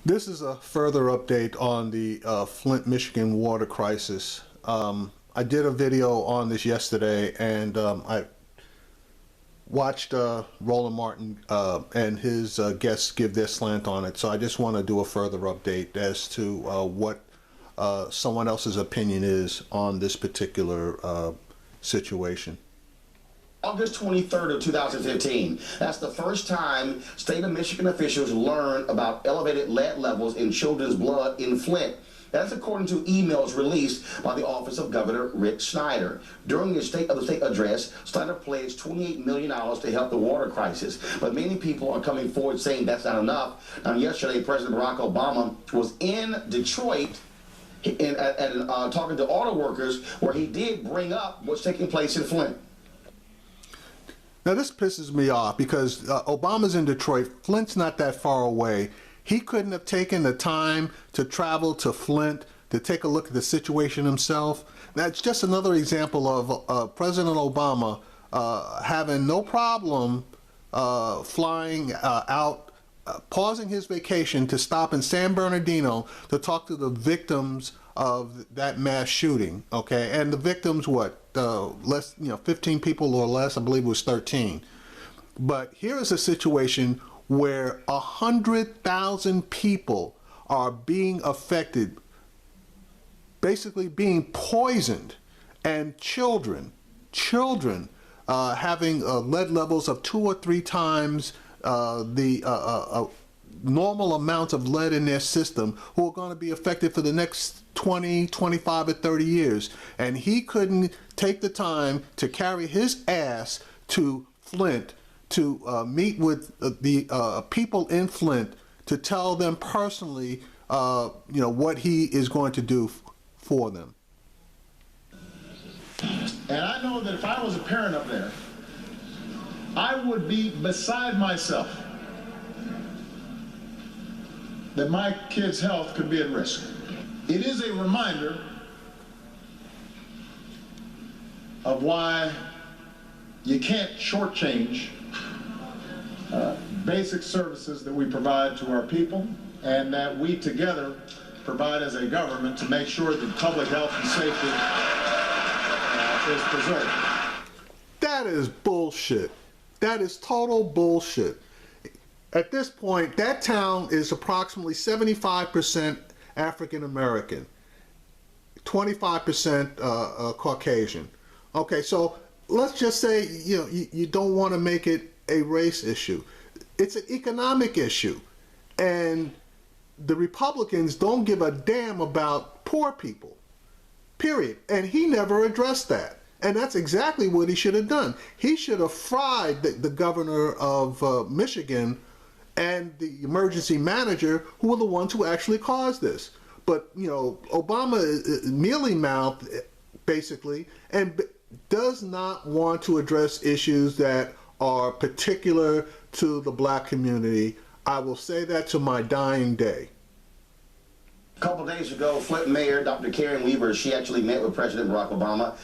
This is a further update on the Flint, Michigan water crisis. I did a video on this yesterday, and I watched Roland Martin and his guests give their slant on it. So I just want to do a further update as to what someone else's opinion is on this particular situation. August 23rd of 2015. That's the first time state of Michigan officials learned about elevated lead levels in children's blood in Flint. That's according to emails released by the office of Governor Rick Snyder. During his State of the State address, Snyder pledged $28 million to help the water crisis. But many people are coming forward saying that's not enough. Now, yesterday, President Barack Obama was in Detroit talking to auto workers, where he did bring up what's taking place in Flint. Now this pisses me off because Obama's in Detroit. Flint's not that far away. He couldn't have taken the time to travel to Flint to take a look at the situation himself. That's just another example of President Obama having no problem flying out, pausing his vacation to stop in San Bernadino to talk to the victims of that mass shooting. Okay, and the victims, what, less, 15 people or less? I believe it was 13. But here is a situation where 100,000 people are being affected, basically being poisoned, and children having lead levels of 2 or 3 times the normal amount of lead in their system, who are going to be affected for the next 20, 25, or 30 years. And he couldn't take the time to carry his ass to Flint to meet with the people in Flint to tell them personally, what he is going to do for them. And I know that if I was a parent up there, I would be beside myself that my kid's health could be at risk. It is a reminder of why you can't shortchange basic services that we provide to our people, and that we together provide as a government to make sure that public health and safety is preserved. That is bullshit. That is total bullshit. At this point, that town is approximately 75% African American, 25% Caucasian. Okay, so let's just say you don't want to make it a race issue. It's an economic issue, and the Republicans don't give a damn about poor people, period. And he never addressed that. And that's exactly what he should have done. He should have fried the governor of Michigan and the emergency manager, who were the ones who actually caused this. But, Obama mealy-mouthed, basically, and does not want to address issues that are particular to the black community. I will say that to my dying day. A couple days ago, Flint Mayor Dr. Karen Weaver, she actually met with President Barack Obama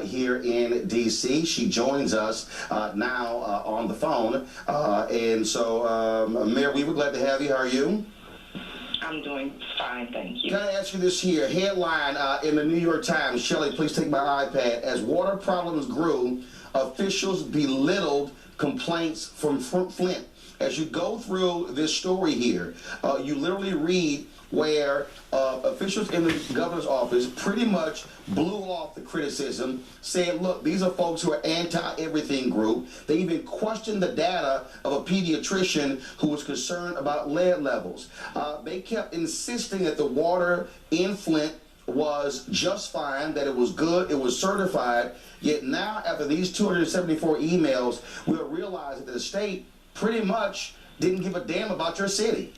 here in D.C. She joins us now on the phone. And so, Mayor Weaver, glad to have you. How are you? I'm doing fine, thank you. Can I ask you this here? Headline in the New York Times. Shelley, please take my iPad. As water problems grew, officials belittled complaints from Flint. As you go through this story here, you literally read where officials in the governor's office pretty much blew off the criticism, saying, look, these are folks who are anti-everything group. They even questioned the data of a pediatrician who was concerned about lead levels. They kept insisting that the water in Flint was just fine, that it was good, it was certified. Yet now, after these 274 emails, we'll realize that the state pretty much didn't give a damn about your city.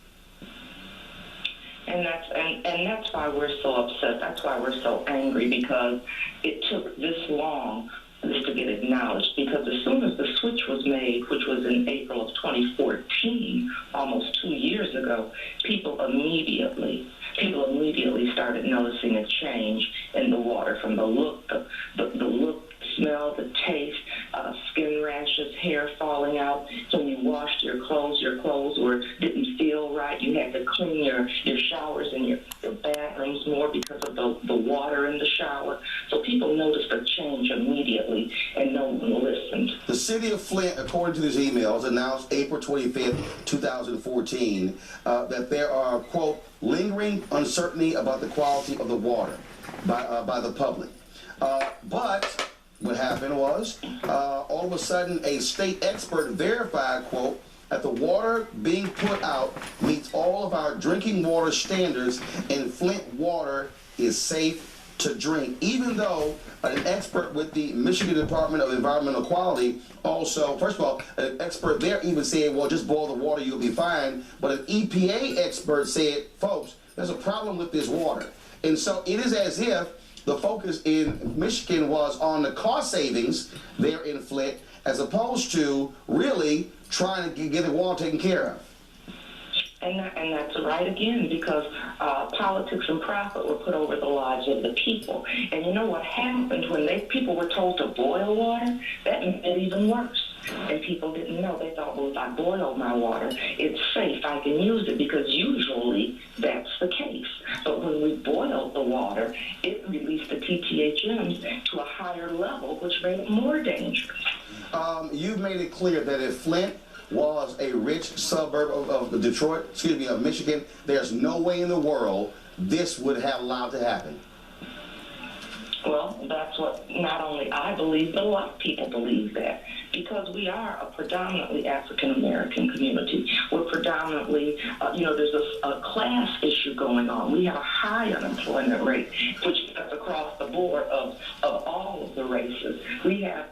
And that's why we're so upset. That's why we're so angry, because it took this long for this to get acknowledged. Because as soon as the switch was made, which was in April of 2014, almost 2 years ago, people immediately started noticing a change in the water, from the look, the look, smell, the taste, skin rashes, hair falling out. When you washed your clothes didn't feel right. You had to clean clean your showers and your bathrooms more because of the water in the shower. So people noticed a change immediately, and no one listened. The city of Flint, according to these emails, announced April 25th, 2014, that there are, quote, lingering uncertainty about the quality of the water by the public. But what happened was, all of a sudden, a state expert verified, quote, that the water being put out meets all of our drinking water standards, and Flint water is safe to drink, even though an expert with the Michigan Department of Environmental Quality also, first of all, an expert there even said, well, just boil the water, you'll be fine. But an EPA expert said, folks, there's a problem with this water. And so it is as if the focus in Michigan was on the cost savings there in Flint, as opposed to really trying to get the water taken care of. And that's right again, because politics and profit were put over the lives of the people. And you know what happened when people were told to boil water? That made it even worse. And people didn't know. They thought, well, if I boil my water, it's safe. I can use it, because usually that's the case. But when we boiled the water, it released the TTHMs to a higher level, which made it more dangerous. You've made it clear that if Flint was a rich suburb of Detroit, of Michigan, there's no way in the world this would have allowed to happen. Well, that's what not only I believe, but a lot of people believe that, because we are a predominantly African-American community. We're predominantly, there's a class issue going on. We have a high unemployment rate, which cuts across the board of all of the races. We have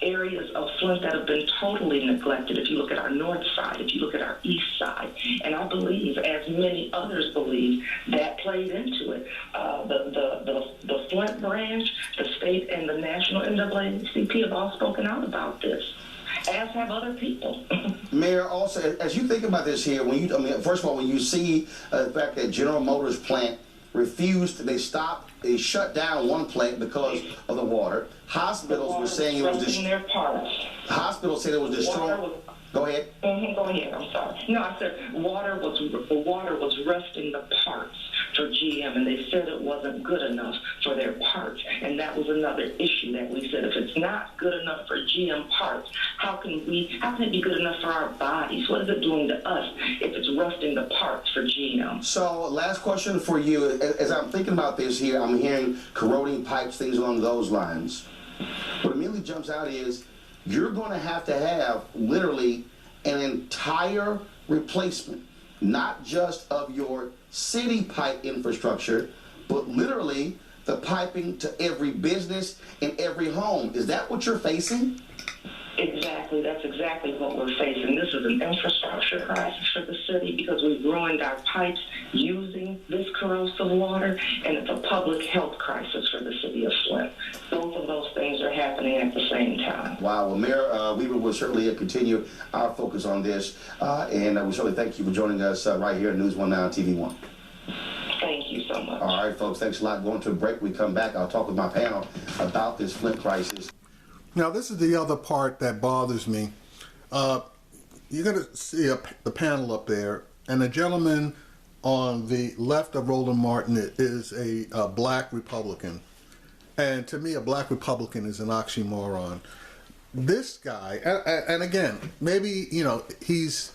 areas of Flint that have been totally neglected. If you look at our north side, if you look at our east side, and I believe, as many others believe, that played into it. The Flint branch, the state, and the national NAACP have all spoken out about this, as have other people. Mayor, also, as you think about this here, first of all, when you see the fact that General Motors plant refused, they shut down one plant because of the water. Hospitals were saying it was their parts. Hospitals said it was destroying. Go ahead. Go ahead. I'm sorry. No, I said the water was rusting the parts for GM, and they said it wasn't good enough for their parts, and that was another issue that we said, if it's not good enough for GM parts, how can it be good enough for our bodies? What is it doing to us if it's rusting the parts for GM? So, last question for you. As I'm thinking about this here, I'm hearing corroding pipes, things along those lines. What immediately jumps out is you're going to have literally an entire replacement, not just of your city pipe infrastructure, but literally the piping to every business and every home. Is that what you're facing? Exactly. That's exactly what we're facing. This is an infrastructure crisis for the city, because we've ruined our pipes using this corrosive water, and it's a public health crisis for the city of Flint. Both of those things are happening at the same time. Wow. Well, Mayor, we will certainly continue our focus on this, and we certainly thank you for joining us right here at News 1 Now TV 1. Thank you so much. All right, folks. Thanks a lot. Going to a break. We come back. I'll talk with my panel about this Flint crisis. Now, this is the other part that bothers me. You're going to see the panel up there, and the gentleman on the left of Roland Martin is a black Republican. And to me, a black Republican is an oxymoron. This guy, and again, maybe, he's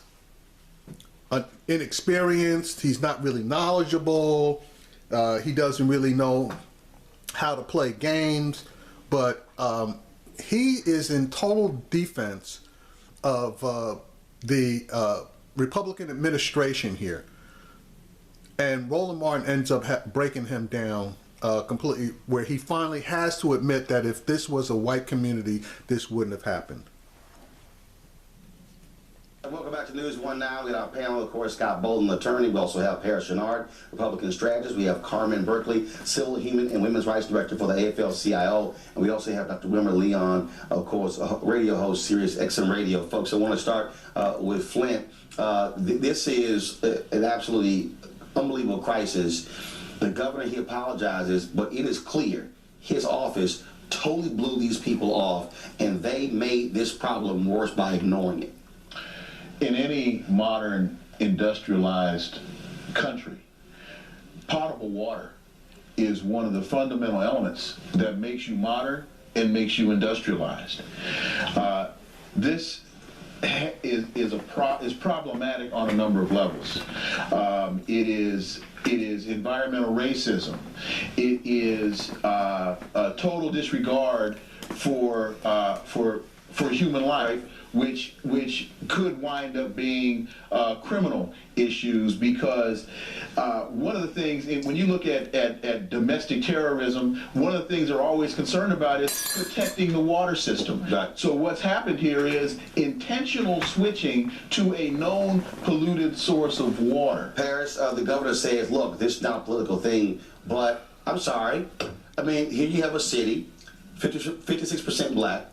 inexperienced, he's not really knowledgeable, he doesn't really know how to play games, but he is in total defense of the Republican administration here. And Roland Martin ends up breaking him down completely, where he finally has to admit that if this was a white community, this wouldn't have happened. Welcome back to News 1 Now. We have our panel, of course, Scott Bolden, attorney. We also have Paris Chenard, Republican strategist. We have Carmen Berkeley, Civil, Human, and Women's Rights Director for the AFL-CIO. And we also have Dr. Wilmer Leon, of course, a radio host, Sirius XM Radio. Folks, I want to start with Flint. This is an absolutely unbelievable crisis. The governor, he apologizes, but it is clear his office totally blew these people off, and they made this problem worse by ignoring it. In any modern industrialized water is one of the fundamental elements that makes you modern and makes you industrialized. This is problematic on a number of levels. It is environmental racism. It is a total disregard for human life, which could wind up being criminal issues, because one of the things, when you look at domestic terrorism, one of the things they're always concerned about is protecting the water system. Right. So what's happened here is intentional switching to a known polluted source of water. Paris, the governor says, look, this is not a political thing, but I'm sorry. I mean, here you have a city, 56% black.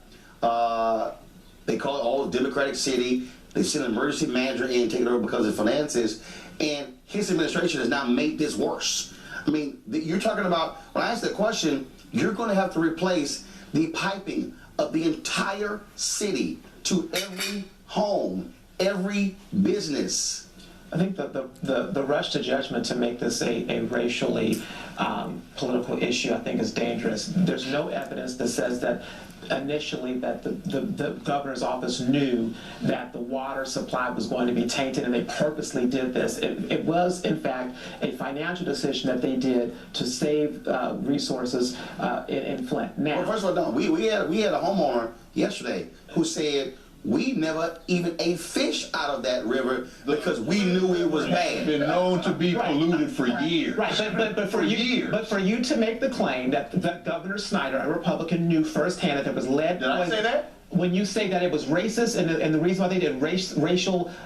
They call it all a Democratic city. They send an emergency manager in, take it over because of finances, and his administration has now made this worse. I mean, you're talking about, when I ask that question, you're going to have to replace the piping of the entire city to every home, every business. I think the rush to judgment to make this a racially political issue, I think, is dangerous. There's no evidence that says that initially that the governor's office knew that the water supply was going to be tainted, and they purposely did this. It was, in fact, a financial decision that they did to save resources in Flint. Now, Well, first of all, no, we had a homeowner yesterday who said, we never even ate fish out of that river because we knew it was bad. Been known to be polluted for years. right, but for you to make the claim that Governor Snyder, a Republican, knew firsthand that there was lead. Did I say that? When you say that it was racist, and the reason why they did racist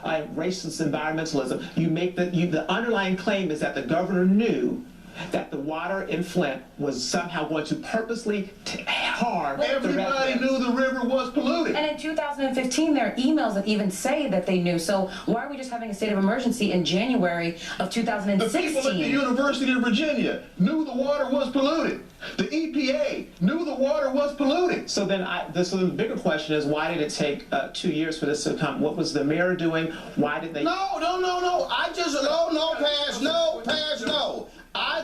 environmentalism, you make the underlying claim is that the governor knew that the water in Flint was somehow going to purposely harm the Everybody residents. knew the river was polluted. And in 2015, there are emails that even say that they knew. So why are we just having a state of emergency in January of The 2016? people at the University of Virginia knew the water was polluted. The EPA knew the water was polluted. So then, so the bigger question is, why did it take 2 years for this to come? What was the mayor doing? Why did they? No. I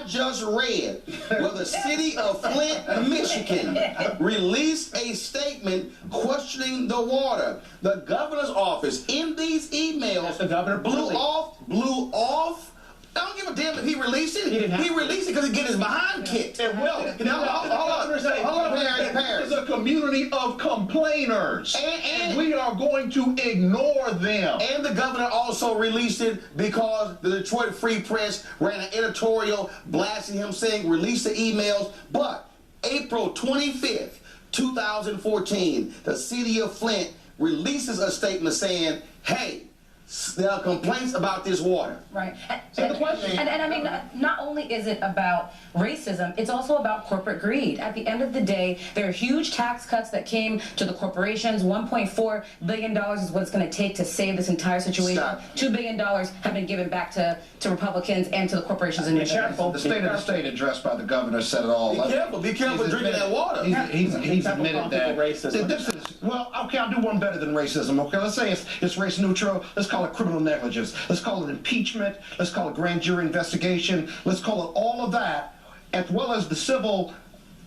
just read where the city of Flint, Michigan released a statement questioning the water. The governor's office in these emails The governor blew off. I don't give a damn if he released it. He released it because he get his behind kicked. And hold on, Paris. It's a community of complainers, And we are going to ignore them. And the governor also released it because the Detroit Free Press ran an editorial blasting him, saying release the emails. But April 25th, 2014, the city of Flint releases a statement saying, hey, there are complaints about this water. Right. So the question- And I mean, not only is it about racism, it's also about corporate greed. At the end of the day, there are huge tax cuts that came to the corporations. $1.4 billion is what it's going to take to save this entire situation. Stop. $2 billion have been given back to Republicans and to the corporations in Michigan. The State of the State addressed by the governor said it all. Be careful drinking that water. He's admitted that. Racism. This is, well, okay, I'll do one better than racism, okay? Let's say it's race neutral. Let's call it criminal negligence. Let's call it impeachment. Let's call it grand jury investigation. Let's call it all of that, as well as the civil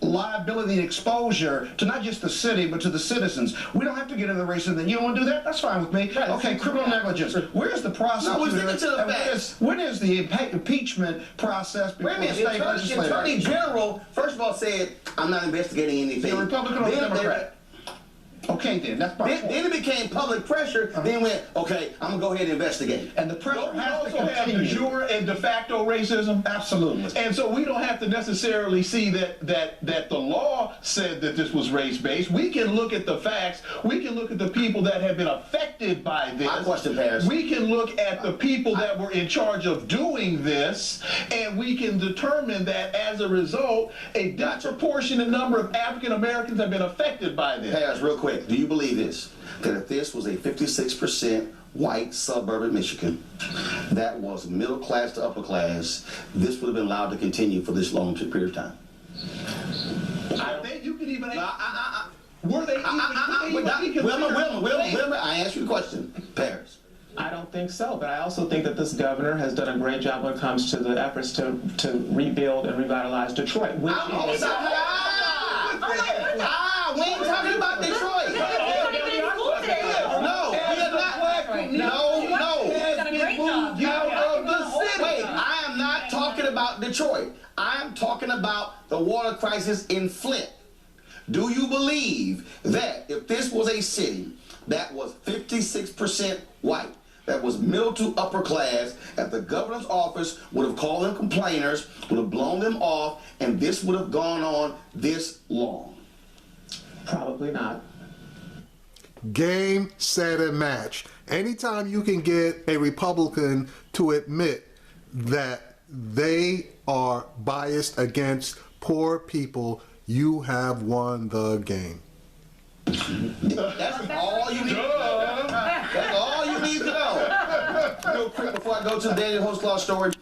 liability and exposure to not just the city, but to the citizens. We don't have to get into racism. You don't want to do that? That's fine with me. Okay, criminal negligence. Where's the prosecutor? No, we're sticking to the facts. When is the impeachment process before Wait a minute, the state the legislature? Attorney General, first of all, said, I'm not investigating anything. You're a Republican or a Democrat? Okay, then, that's my point. Then it became public pressure, then went, okay, I'm going to go ahead and investigate. And the pressure Don't we has to also have de continue. jure and de facto racism? Absolutely. And so we don't have to necessarily see that the law said that this was race-based. We can look at the facts. We can look at the people that have been affected by this. My question, Paris. We can look at the people that were in charge of doing this, and we can determine that as a result, a disproportionate number of African Americans have been affected by this. Paris, real quick, do you believe this? That if this was a 56% white suburban Michigan that was middle class to upper class, this would have been allowed to continue for this long period of time? You could even were they even Wilma, I asked you the question, Paris. I don't think so, but I also think that this governor has done a great job when it comes to the efforts to rebuild and revitalize Detroit. Which We ain't talking about Detroit. No, we are not. No. Wait, I am not talking about Detroit. I am talking about the water crisis in Flint. Do you believe that if this was a city that was 56% white, that was middle to upper class, that the governor's office would have called them complainers, would have blown them off, and this would have gone on this long? Probably not. Game, set, and match. Anytime you can get a Republican to admit that they are biased against poor people, you have won the game. That's all you need to know. That's all you need to know. Real quick before I go to the Daniel Host Claw story.